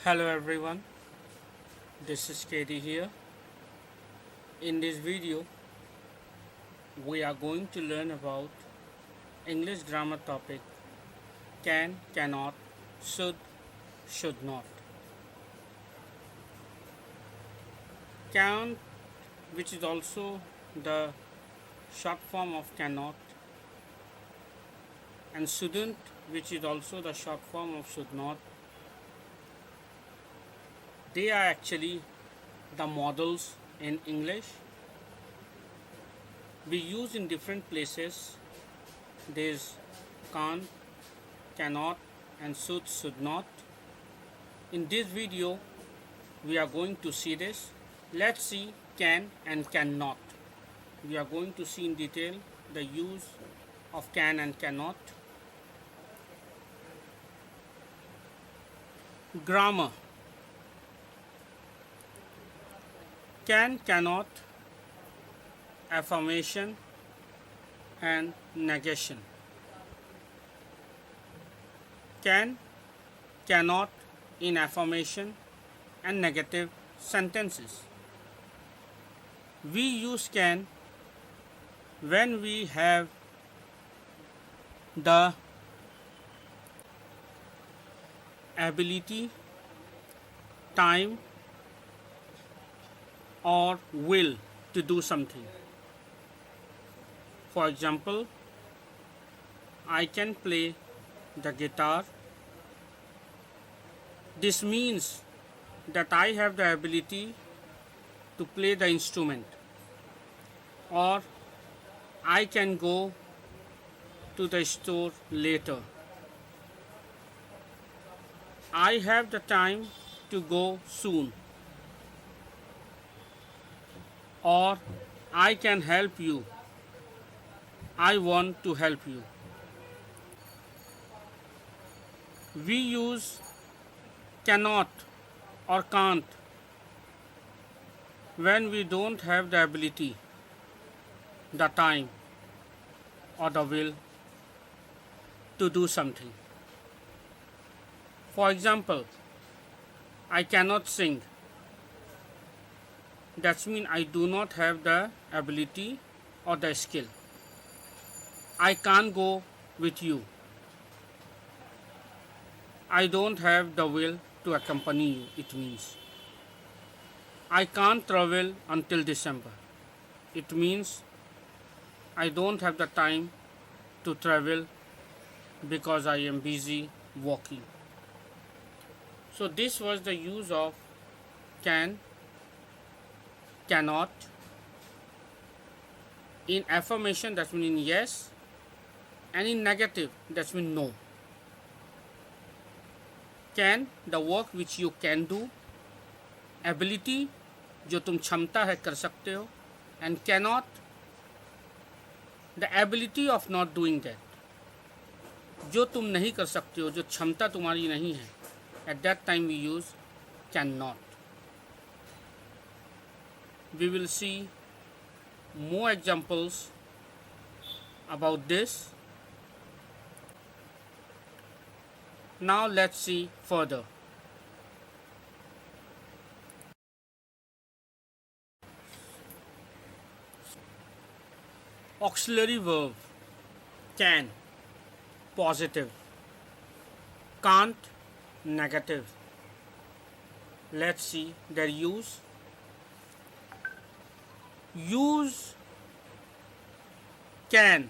Hello everyone, this is Katie here. In this video, we are going to learn about English grammar topic can, cannot, should not. Can, which is also the short form of cannot, and shouldn't, which is also the short form of should not. They are actually the models in English we use in different places. There's can't, cannot, and should not. In this video, we are going to see this. Let's see can and cannot. We are going to see in detail the use of can and cannot. Grammar. Can, cannot, affirmation and negation. Can, cannot in affirmation and negative sentences. We use can when we have the ability, time, or will to do something. For example, I can play the guitar. This means that I have the ability to play the instrument, or I can go to the store later. I have the time to go soon, or I can help you. I want to help you. We use cannot or can't when we don't have the ability, the time, or the will to do something. For example, I cannot sing. That means I do not have the ability or the skill. I can't go with you. I don't have the will to accompany you, it means. I can't travel until December. It means I don't have the time to travel because I am busy working. So this was the use of can, cannot. In affirmation, that means yes, and in negative, that means no. Can, the work which you can do. Ability, जो तुम क्षमता है कर सकते हो. And cannot, the ability of not doing that. जो तुम नहीं कर सकते हो, जो क्षमता तुम्हारी नहीं है. At that time we use cannot. We will see more examples about this. Now let's see further. Auxiliary verb can, positive, can't, negative. Let's see their use. Use can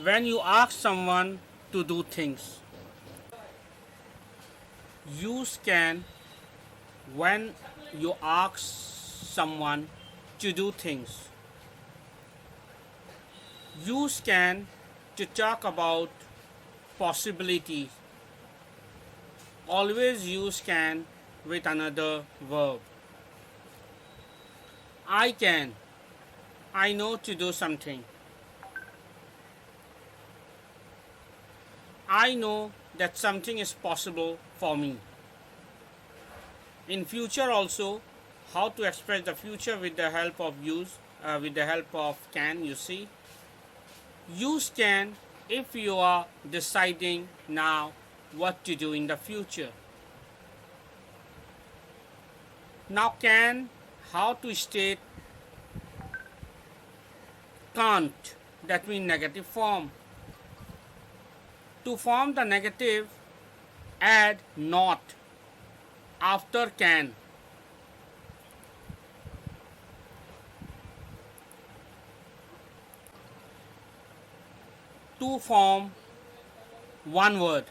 when you ask someone to do things. Use can when you ask someone to do things. Use can to talk about possibilities. Always use can with another verb. I can. I know to do something. I know that something is possible for me. In future also, how to express the future with the help of with the help of can, you see. Use can if you are deciding now what to do in the future. Now can, how to state can't, that means negative form. To form the negative, add not after can. To form one word.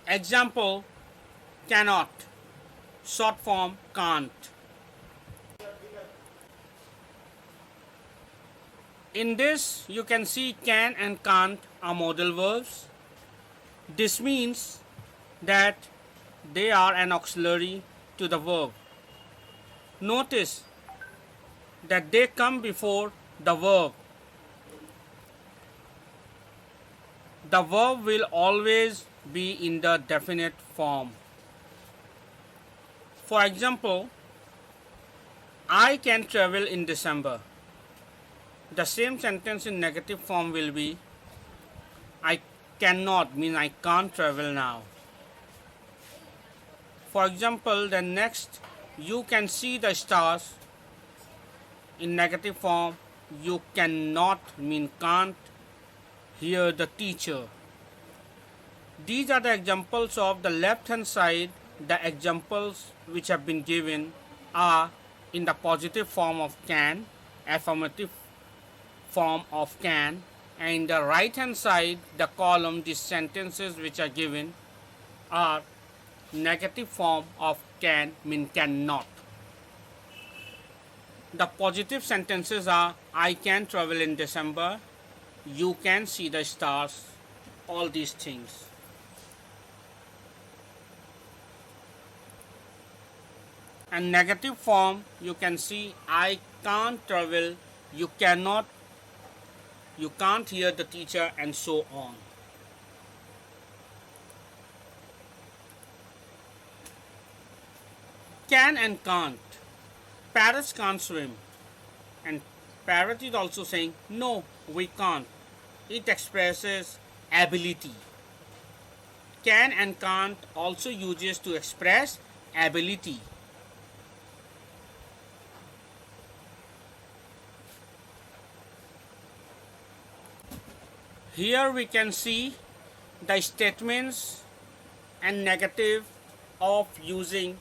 Example, cannot, short form can't. In this, you can see can and can't are modal verbs. This means that they are an auxiliary to the verb. Notice that they come before the verb. The verb will always be in the definite form. For example, I can travel in December. The same sentence in negative form will be I cannot, mean I can't travel now. For example, the next, you can see the stars. In negative form, you cannot, mean can't hear the teacher. These are the examples of the left hand side. The examples which have been given are in the positive form of can, affirmative form of can, and in the right hand side the column, these sentences which are given are negative form of can, mean cannot. The positive sentences are I can travel in December, you can see the stars, all these things. And negative form, you can see I can't travel, you cannot, you can't hear the teacher, and so on. Can and can't. Parrots can't swim, and parrot is also saying no, we can't. It expresses ability. Can and can't also uses to express ability. Here we can see the statements and negative of using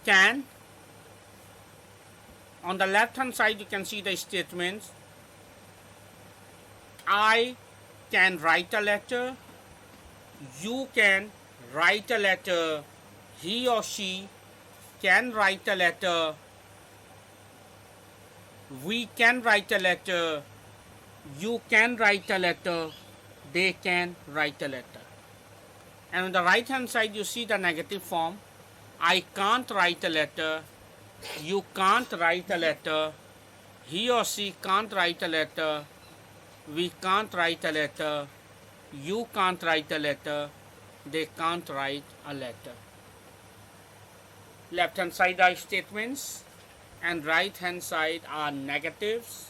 can. On the left hand side you can see the statements. I can write a letter, you can write a letter, he or she can write a letter, we can write a letter, you can write a letter, they can write a letter. And on the right hand side you see the negative form. I can't write a letter, you can't write a letter, he or she can't write a letter, we can't write a letter, you can't write a letter, they can't write a letter. Left hand side are statements and right hand side are negatives.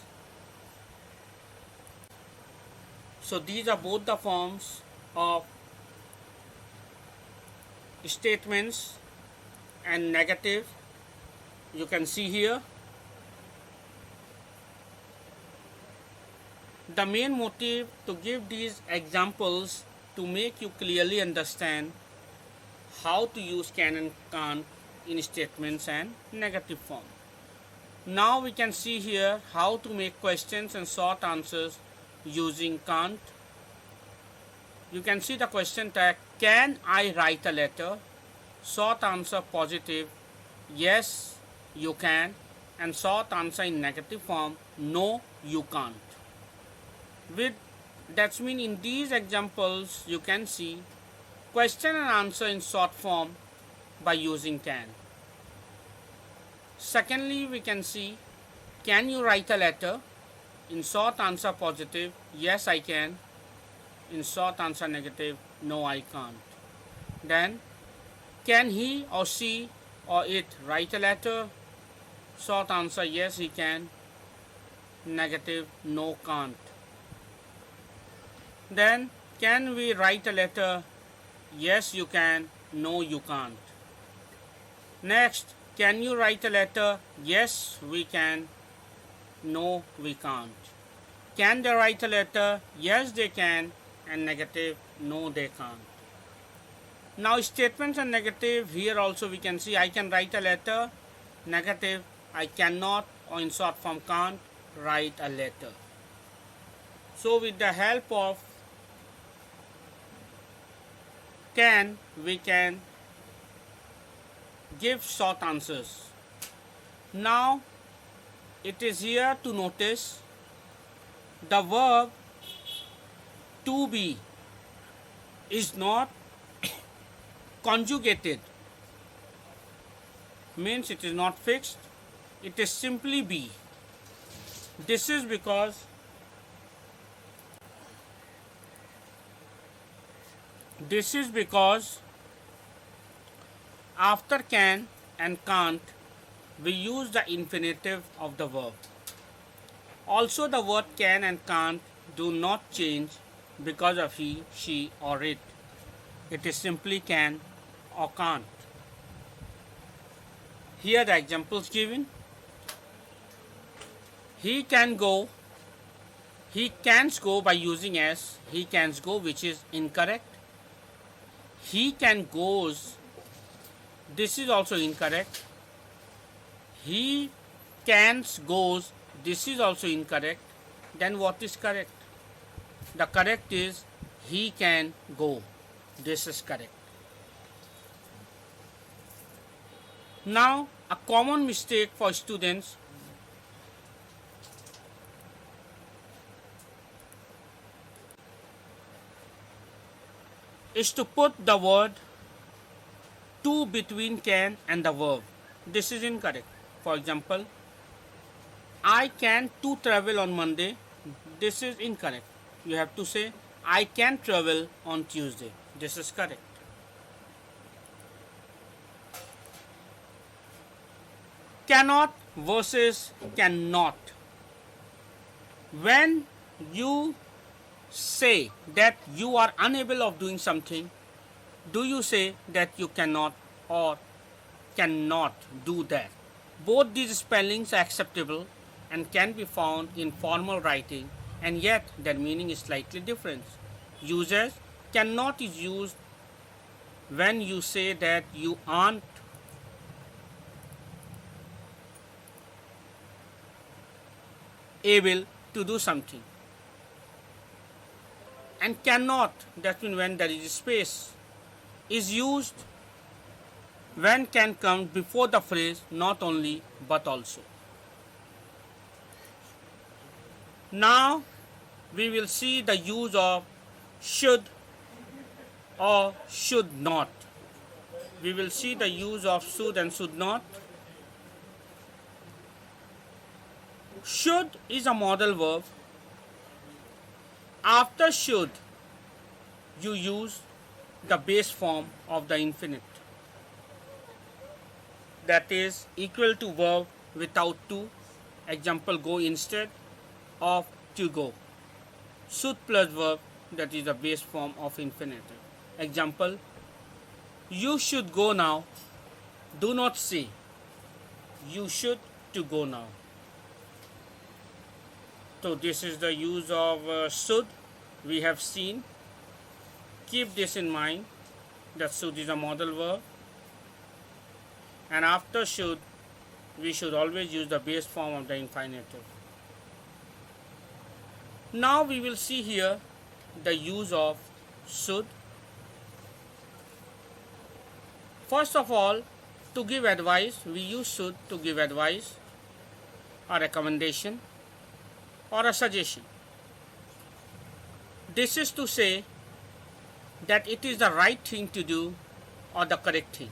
So these are both the forms of statements and negative. You can see here. The main motive to give these examples to make you clearly understand how to use can and can't in statements and negative form. Now we can see here how to make questions and short answers using can't. You can see the question tag, can I write a letter? Short answer positive, yes you can, and short answer in negative form, no you can't. With that's mean in these examples you can see question and answer in short form by using can. Secondly, we can see can you write a letter? In short answer positive, yes I can. In short answer negative, no I can't. Then can he or she or it write a letter? Short answer, yes he can. Negative, no can't. Then can we write a letter? Yes you can, no you can't. Next, can you write a letter? Yes, we can. No, we can't. Can they write a letter? Yes, they can. And negative, no, they can't. Now, statements and negative, here also we can see I can write a letter. Negative, I cannot, or in short form can't write a letter. So, with the help of can, we can give short answers. Now, it is here to notice the verb to be is not conjugated, means it is not fixed, it is simply be. This is because after can and can't we use the infinitive of the verb. Also, the word can and can't do not change because of he, she, or it. It is simply can or can't. Here the examples given. He can go. He can't go by using s. He can't go, which is incorrect. He can goes. This is also incorrect. He can't goes. This is also incorrect. Then what is correct? The correct is he can go. This is correct. Now, a common mistake for students is to put the word to between can and the verb. This is incorrect. For example, I can to travel on Monday. This is incorrect. You have to say I can travel on Tuesday. This is correct. Cannot versus cannot. When you say that you are unable of doing something, do you say that you cannot or cannot do that? Both these spellings are acceptable and can be found in formal writing, and yet their meaning is slightly different. Users, cannot is used when you say that you aren't able to do something. And cannot, that means when there is space, is used when can comes before the phrase not only but also. Now we will see the use of should or should not. We will see the use of should and should not. Should is a modal verb. After should, you use the base form of the infinite, that is equal to verb without to. Example, go instead of to go. Should plus verb, that is the base form of infinitive. Example, you should go now. Do not say you should to go now. So this is the use of should. We have seen. Keep this in mind, that should is a modal verb, and after should we should always use the base form of the infinitive. Now we will see here the use of should. First of all, to give advice, we use should to give advice, a recommendation, or a suggestion. This is to say that it is the right thing to do or the correct thing.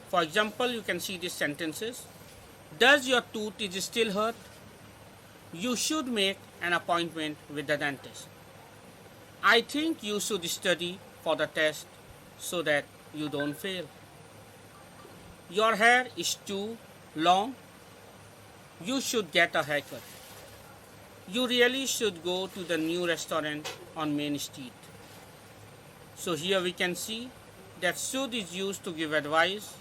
For example, you can see these sentences. Does your tooth is still hurt? You should make an appointment with the dentist. I think you should study for the test so that you don't fail. Your hair is too long. You should get a haircut. You really should go to the new restaurant on Main Street. So here we can see that should is used to give advice,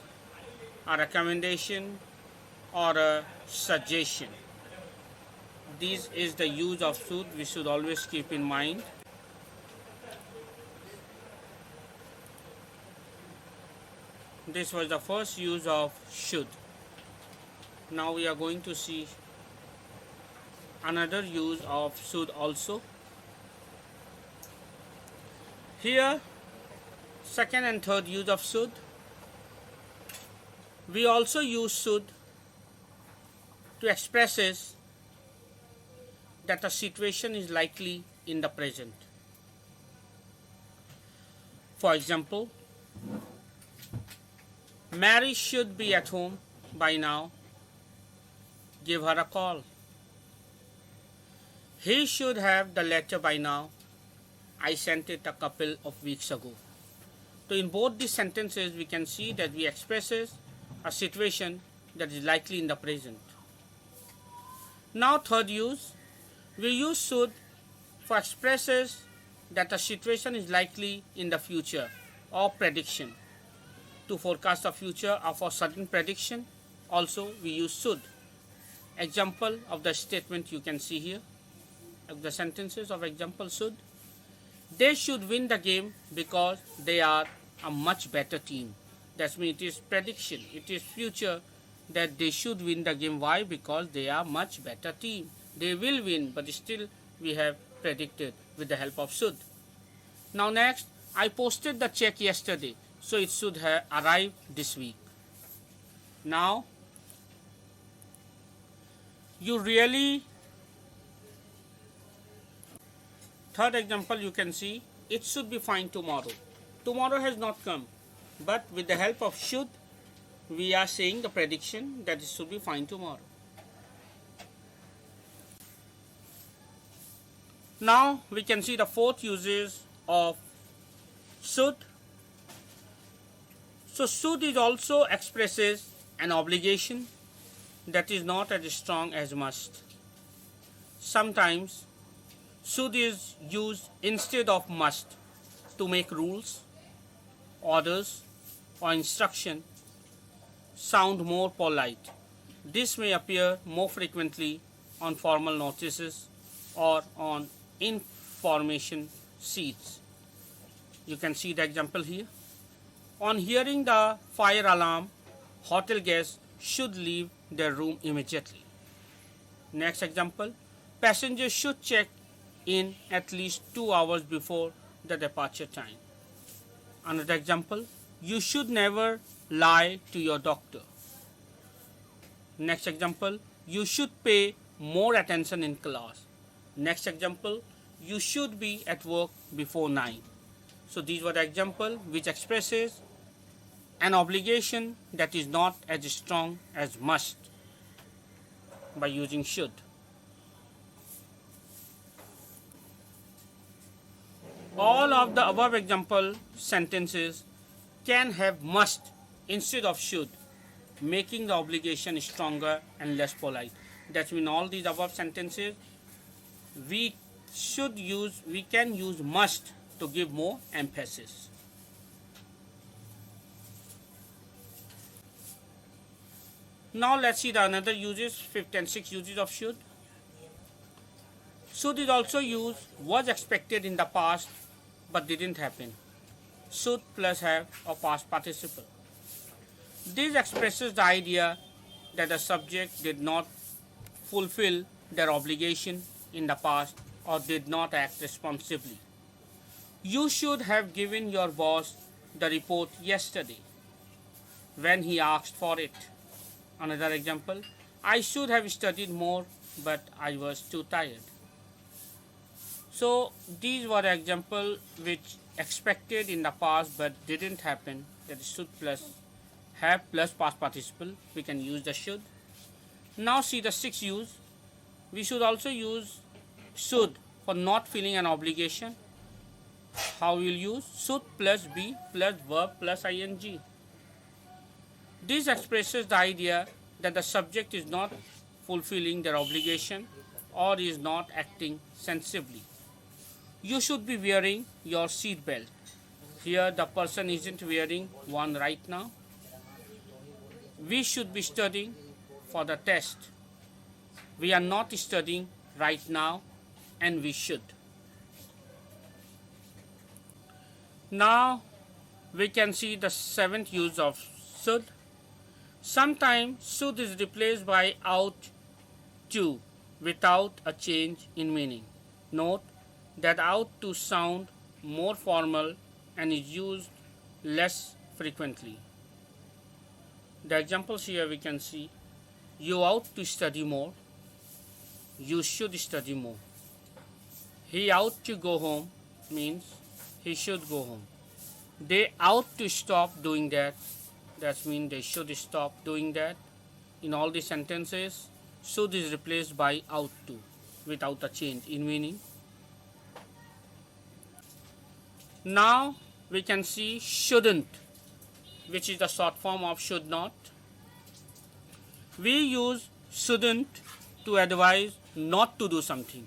a recommendation, or a suggestion. This is the use of should we should always keep in mind. This was the first use of should. Now we are going to see another use of should also. Here, second and third use of should. We also use should to express that a situation is likely in the present. For example, Mary should be at home by now. Give her a call. He should have the letter by now. I sent it a couple of weeks ago. So in both these sentences, we can see that we expresses a situation that is likely in the present. Now third use, we use should for expresses that a situation is likely in the future or prediction. To forecast the future or for certain prediction, also we use should. Example of the statement you can see here, of the sentences of example should. They should win the game because they are a much better team. That means it is prediction, it is future that they should win the game. Why? Because they are much better team. They will win, but still we have predicted with the help of should. Now next, I posted the check yesterday, so it should have arrived this week. Now, you really, third example you can see, it should be fine tomorrow. Tomorrow has not come, but with the help of should, we are saying the prediction that it should be fine tomorrow. Now we can see the fourth uses of should. So should is also expresses an obligation that is not as strong as must. Sometimes should is used instead of must to make rules, orders, or instruction sound more polite. This may appear more frequently on formal notices or on information sheets. You can see the example here. On hearing the fire alarm, hotel guests should leave their room immediately. Next example, passengers should check in at least 2 hours before the departure time. Another example, you should never lie to your doctor. Next example, you should pay more attention in class. Next example, you should be at work before 9. So these were the examples which expresses an obligation that is not as strong as must by using should. All of the above example sentences can have must instead of should, making the obligation stronger and less polite. That means all these above sentences we can use must to give more emphasis. Now let's see the another uses, fifth and sixth uses of should. Should is also used was expected in the past but didn't happen. Should plus have a past participle. This expresses the idea that the subject did not fulfill their obligation in the past or did not act responsibly. You should have given your boss the report yesterday when he asked for it. Another example, I should have studied more, but I was too tired. So these were examples which expected in the past but didn't happen. That is should plus have plus past participle. We can use the should. Now see the sixth use. We should also use should for not feeling an obligation. How we will use should plus be plus verb plus ing. This expresses the idea that the subject is not fulfilling their obligation or is not acting sensibly. You should be wearing your seat belt. Here the person isn't wearing one right now. We should be studying for the test. We are not studying right now, and we should. Now we can see the seventh use of should. Sometimes should is replaced by ought to without a change in meaning. Note that ought to sound more formal and is used less frequently. The examples here we can see: you ought to study more, you should study more. He ought to go home means he should go home. They ought to stop doing that, that means they should stop doing that. In all these sentences, should is replaced by ought to without a change in meaning. Now we can see shouldn't, which is the short form of should not. We use shouldn't to advise not to do something,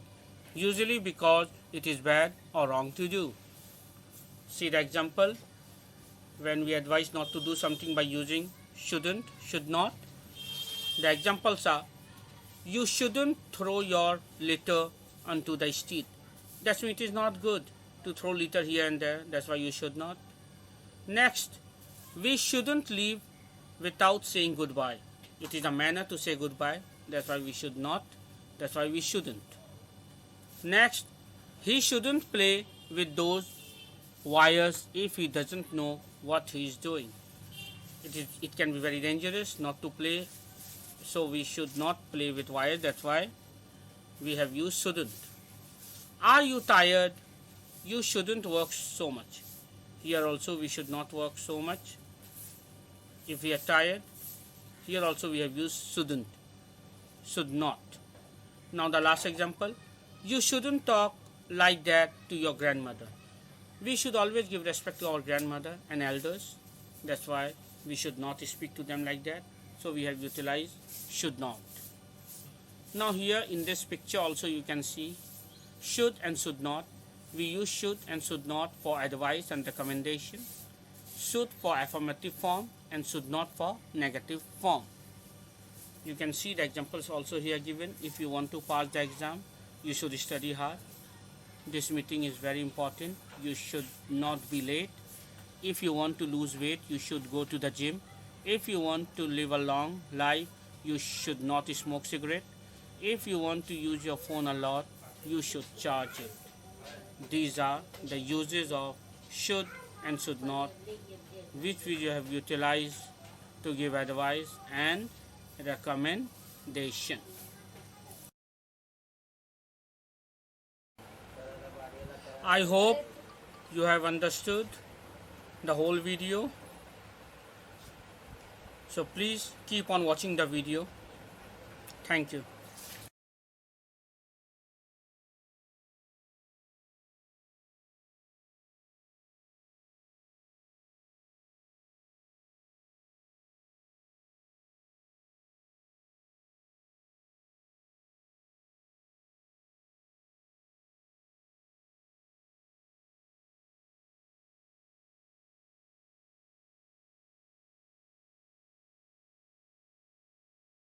usually because it is bad or wrong to do. See the example when we advise not to do something by using shouldn't, should not. The examples are: you shouldn't throw your litter onto the street. That means it is not good to throw litter here and there. That's why you should not. Next, we shouldn't leave without saying goodbye. It is a manner to say goodbye. That's why we should not. That's why we shouldn't. Next, he shouldn't play with those wires if he doesn't know what he is doing. It can be very dangerous not to play, so we should not play with wires. That's why we have used shouldn't. Are you tired? You shouldn't work so much. Here also we should not work so much. If we are tired, here also we have used shouldn't, should not. Now the last example: you shouldn't talk like that to your grandmother. We should always give respect to our grandmother and elders. That's why we should not speak to them like that. So we have utilized should not. Now here in this picture also you can see should and should not. We use should and should not for advice and recommendation, should for affirmative form, and should not for negative form. You can see the examples also here given. If you want to pass the exam, you should study hard. This meeting is very important. You should not be late. If you want to lose weight, you should go to the gym. If you want to live a long life, you should not smoke cigarette. If you want to use your phone a lot, you should charge it. These are the uses of should and should not, which we have utilized to give advice and recommendation. I hope you have understood the whole video. So please keep on watching the video. Thank you.